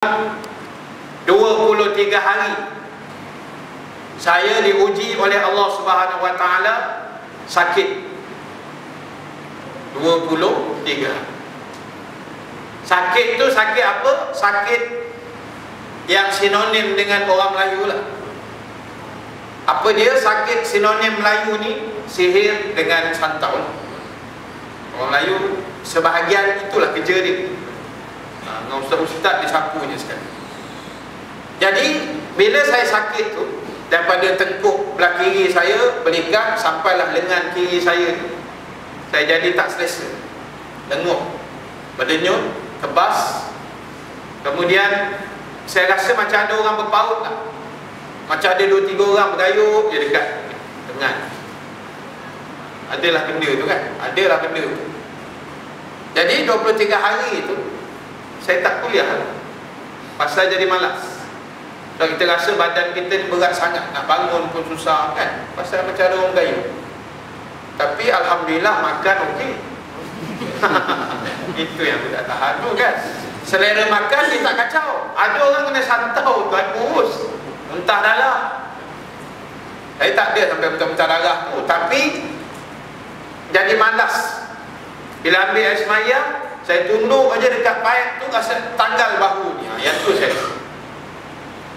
23 hari saya diuji oleh Allah Subhanahu Wa Taala sakit. 23. Sakit tu sakit apa? Sakit yang sinonim dengan orang Melayu lah. Apa dia sakit sinonim Melayu ni? Sihir dengan santau. Orang Melayu sebahagian itulah kerja dia. Dengan ustaz-ustaz disapunya sekali. Jadi bila saya sakit tu, daripada tengkuk belah kiri saya belikat sampailah lengan kiri saya jadi tak selesa, lenguh, berdenyut, kebas. Kemudian saya rasa macam ada orang berpaut lah, macam ada 2-3 orang bergayuk je dekat lengan. Adalah benda tu kan, adalah benda tu. Jadi 23 hari tu saya tak kuliah pasal jadi malas. Kalau kita rasa badan kita ni berat sangat, nak bangun pun susah kan, pasal macam ada orang gayung. Tapi Alhamdulillah makan okey. Itu yang kita tak tahan tu kan. Selera makan dia tak kacau. Ada orang kena santau tuan kurus, muntah darah. Saya tak ada sampai muntah darah tu, tapi jadi malas. Bila ambil air semayang, saya tunduk aja dekat paip tu, rasa tanggal bahu ni. Yang tu saya.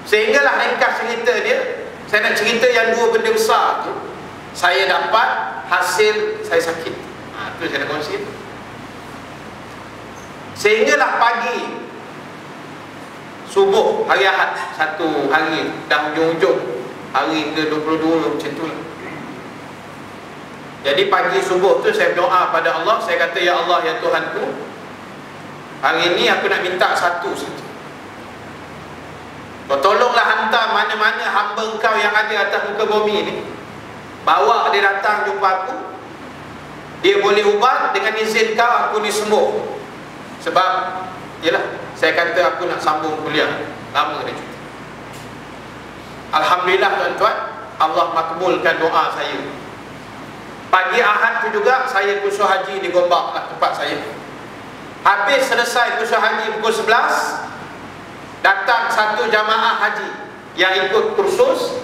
Sehinggalah ringkas cerita dia, saya nak cerita yang 2 benda besar tu saya dapat hasil saya sakit. Tu saya nak kongsi. Sehinggalah pagi subuh hari Ahad, satu hari dah hujung-hujung, hari ke-22 macam tu lah. Jadi pagi subuh tu saya berdoa pada Allah. Saya kata, ya Allah, ya Tuhanku, hari ni aku nak minta satu saja. Kau tolonglah hantar mana-mana hamba Engkau yang ada atas muka bumi ni, bawa dia datang jumpa aku. Dia boleh ubat dengan izin Kau, aku ni sembuh. Sebab yalah, saya kata aku nak sambung kuliah, lama dah cuti. Alhamdulillah tuan-tuan, Allah makbulkan doa saya. Pagi Ahad tu juga saya kursus haji di Gombak lah, tempat saya. Habis selesai kursus haji pukul 11, datang satu jamaah haji yang ikut kursus.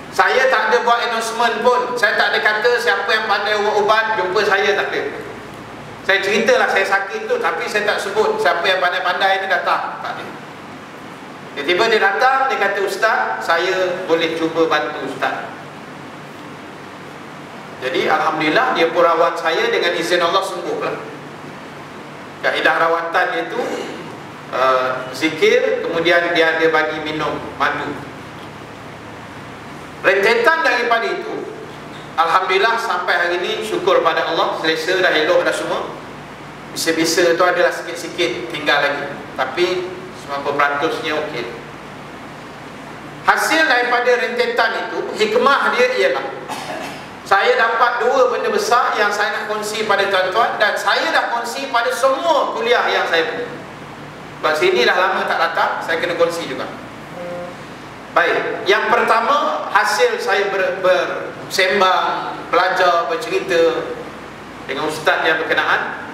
Saya tak ada buat announcement pun. Saya tak ada kata siapa yang pandai ubat jumpa saya, tak ada. Saya ceritalah saya sakit tu, tapi saya tak sebut siapa yang pandai-pandai ni datang, tak ada. Tiba-tiba dia datang, dia kata, Ustaz, saya boleh cuba bantu Ustaz. Jadi Alhamdulillah dia pun rawat saya, dengan izin Allah sembuhlah. Kaedah rawatan dia tu zikir, kemudian dia ada bagi minum madu. Rentetan daripada itu, Alhamdulillah sampai hari ini syukur pada Allah, selesa dah, elok dah semua. Bisa-bisa tu adalah sikit-sikit tinggal lagi, tapi 90% nya okey. Hasil daripada rentetan itu, hikmah dia ialah saya dapat 2 benda besar yang saya nak kongsi pada tuan-tuan, dan saya dah kongsi pada semua kuliah yang saya punya. Sebab sini dah lama tak datang, saya kena kongsi juga. Baik, yang pertama, hasil saya bersembang, belajar, bercerita dengan ustaz yang berkenaan.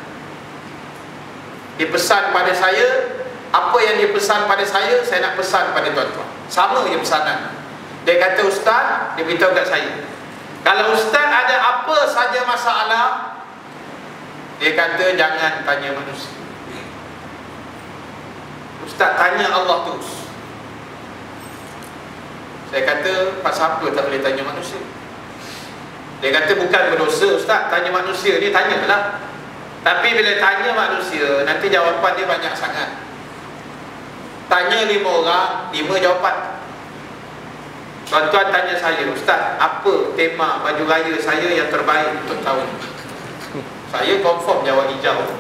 Dipesan pada saya, apa yang dia pesan pada saya nak pesan pada tuan-tuan. Sama je pesanan. Dia kata, ustaz, dia beritahu kat saya, kalau ustaz ada apa saja masalah, dia kata jangan tanya manusia. Ustaz tanya Allah terus. Saya kata, pasal apa tak boleh tanya manusia? Dia kata bukan berdosa Ustaz tanya manusia ni, tanyalah. Tapi bila tanya manusia, nanti jawapan dia banyak sangat. Tanya 5 orang, 5 jawapan. Tuan-tuan tanya saya, Ustaz, apa tema baju raya saya yang terbaik untuk tahun ini? Saya confirm jawab hijau.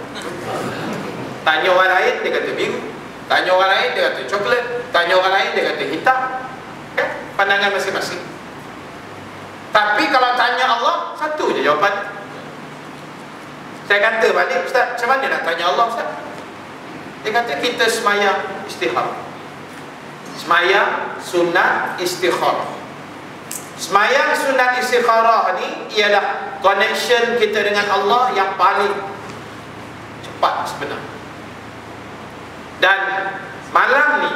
Tanya orang lain, dia kata biru. Tanya orang lain, dia kata coklat. Tanya orang lain, dia kata hitam. Kan? Pandangan masing-masing. Tapi kalau tanya Allah, satu je jawapan. Saya kata balik, Ustaz, macam mana nak tanya Allah, Ustaz? Dia kata kita semayang istikharah. Semayang sunat istikharah. Semayang sunat istikharah ni ialah connection kita dengan Allah yang paling cepat sebenarnya. Dan Malam ni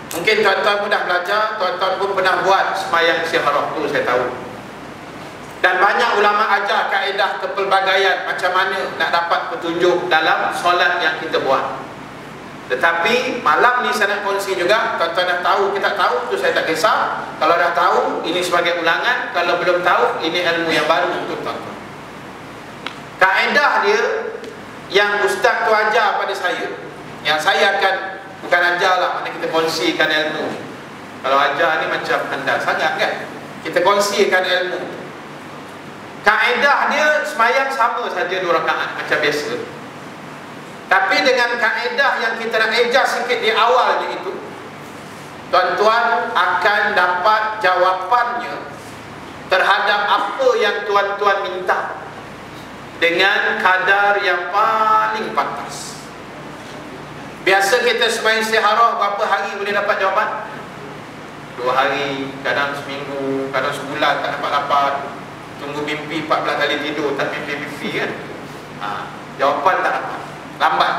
mungkin tuan-tuan mudah belajar, tuan-tuan pun pernah buat sembahyang istiharah tu, saya tahu. Dan banyak ulama ajar kaedah kepelbagaian macam mana nak dapat petunjuk dalam solat yang kita buat. Tetapi malam ni saya nak kongsi juga. Tuan-tuan dah tahu, kita tahu tu saya tak kisah. Kalau dah tahu, ini sebagai ulangan. Kalau belum tahu, ini ilmu yang baru untuk tuan-tuan. Kaedah dia yang ustaz tu ajar pada saya, yang saya akan, bukan ajar lah, mana kita kongsikan ilmu. Kalau ajar ni macam anda sangat kan, kita kongsikan ilmu. Kaedah dia sembahyang sama saja 2 rakaat macam biasa. Tapi dengan kaedah yang kita nak ejar sikit di awalnya itu, tuan-tuan akan dapat jawapannya terhadap apa yang tuan-tuan minta dengan kadar yang paling pantas. Biasa kita sembahyang istiharah berapa hari boleh dapat jawapan? 2 hari, kadang seminggu, kadang sebulan tak dapat. Tunggu mimpi 14 kali tidur tak mimpi-mimpi kan. Jawapan tak dapat, lambat.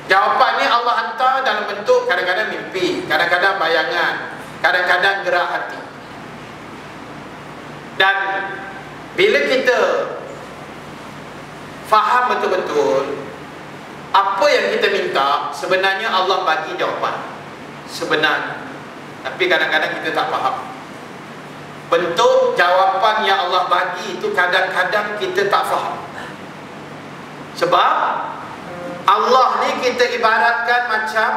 Jawapan ni Allah hantar dalam bentuk kadang-kadang mimpi, kadang-kadang bayangan, kadang-kadang gerak hati. Dan bila kita faham betul-betul apa yang kita minta, sebenarnya Allah bagi jawapan sebenarnya. Tapi kadang-kadang kita tak faham bentuk jawapan yang Allah bagi itu. Kadang-kadang kita tak faham. Sebab Allah ni kita ibaratkan macam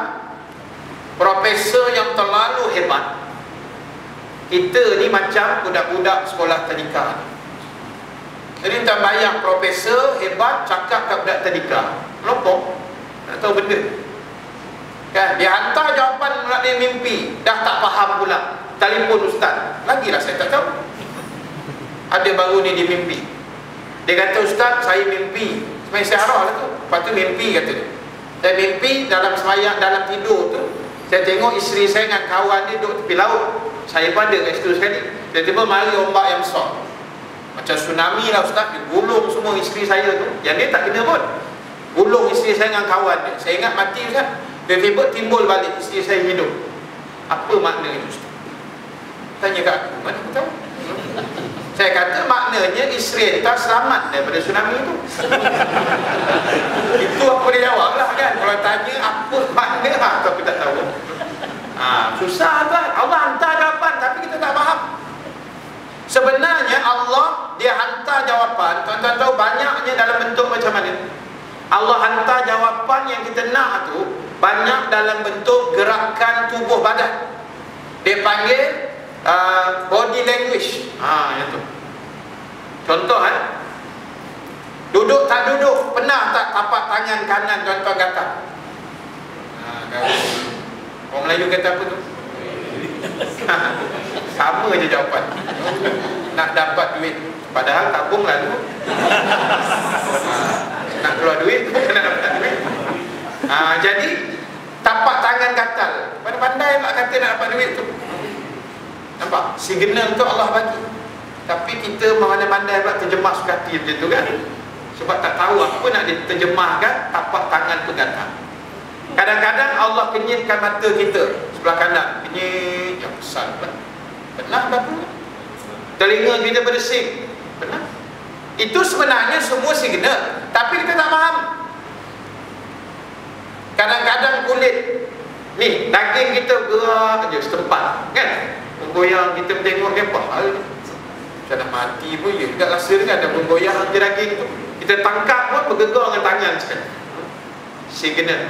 profesor yang terlalu hebat. Kita ni macam budak-budak sekolah tadika. Jadi tak bayang profesor hebat cakap kat budak tadika, melopok, tak tahu benda kan. Dia hantar jawapan melalui mimpi, dah tak faham pula. Telefon ustaz, lagilah saya tak tahu. Ada baru ni dia mimpi. Dia kata, ustaz saya mimpi sembahyang istiharah lah tu. Lepas tu mimpi kata dia. Saya mimpi dalam sembahyang, dalam tidur tu, saya tengok isteri saya dengan kawan dia duduk tepi laut. Saya pun ada kat situ sekali. Tiba-tiba mari ombak yang besar, macam tsunami lah ustaz. Dia gulung semua isteri saya tu, yang dia tak kena pun. Gulung isteri saya dengan kawan dia. Saya ingat mati ustaz. Tiba-tiba timbul balik isteri saya hidup. Apa makna itu ustaz? Tanya kat aku, mana aku tahu. Saya kata maknanya isteri entah selamat daripada tsunami itu. Itu aku boleh jawab lah kan. Kalau tanya apa makna, aku tak tahu. Susah kan. Allah hantar jawapan tapi kita tak faham. Sebenarnya Allah dia hantar jawapan, tuan-tuan tahu banyaknya dalam bentuk macam mana. Allah hantar jawapan yang kita nak tu banyak dalam bentuk gerakan tubuh badan. Dia panggil body language. Yang tu. Contoh duduk tak duduk, pernah tak tapak tangan kanan tuan-tuan kata? Orang Melayu kata apa tu? Sama je jawapan. Nak dapat duit, padahal tabung lah dulu. Nak keluar duit, bukan nak dapat duit. Jadi tapak tangan gatal. Pandai-pandai nak kata nak dapat duit tu. Nampak? Signal tu Allah bagi. Tapi kita pandai-pandai pula terjemah suka hati macam tu kan. Sebab tak tahu apa nak diterjemahkan tapak tangan tu gatal. Kadang-kadang Allah kenyitkan mata kita sebelah kanan, kenyit yang besar pula. Pernah berlaku? Telinga kita berdesing. Pernah? Itu sebenarnya semua signal, tapi kita tak faham. Kadang-kadang kulit ni, daging kita gerak je setempat kan. Menggoyang, kita tengok dia apa hal ni. Macam nak mati pun ya, tak rasa kan ada menggoyang je daging tu. Kita tangkap pun bergegar dengan tangan sekali. Signal.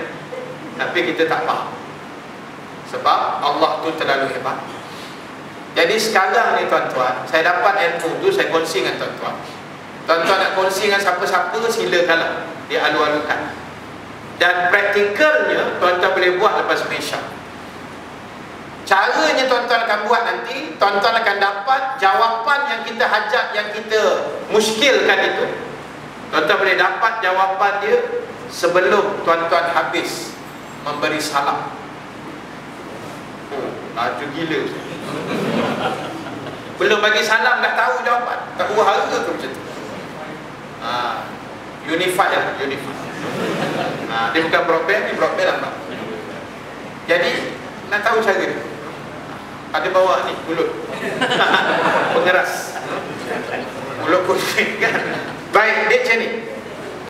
Tapi kita tak faham. Sebab Allah tu terlalu hebat. Jadi sekarang ni tuan-tuan, saya dapat ilmu tu, saya kongsi dengan tuan-tuan. Tuan-tuan nak kongsi dengan siapa-siapa, silakanlah. Dia alu-alukan. Dan praktikalnya tuan-tuan boleh buat lepas Isya. Caranya tuan-tuan akan buat nanti, tuan-tuan akan dapat jawapan yang kita hajat, yang kita muskilkan itu. Tuan-tuan boleh dapat jawapan dia sebelum tuan-tuan habis memberi salam. Laju gila. Belum bagi salam dah tahu jawapan. Tak huru ke macam tu. Unified lah, unified. Dia bukan broadband, ni broadband lah. Jadi nak tahu cara dia. Ada bawa ni mulut pengeras mulut kucing kan. Baik, dia macam ni.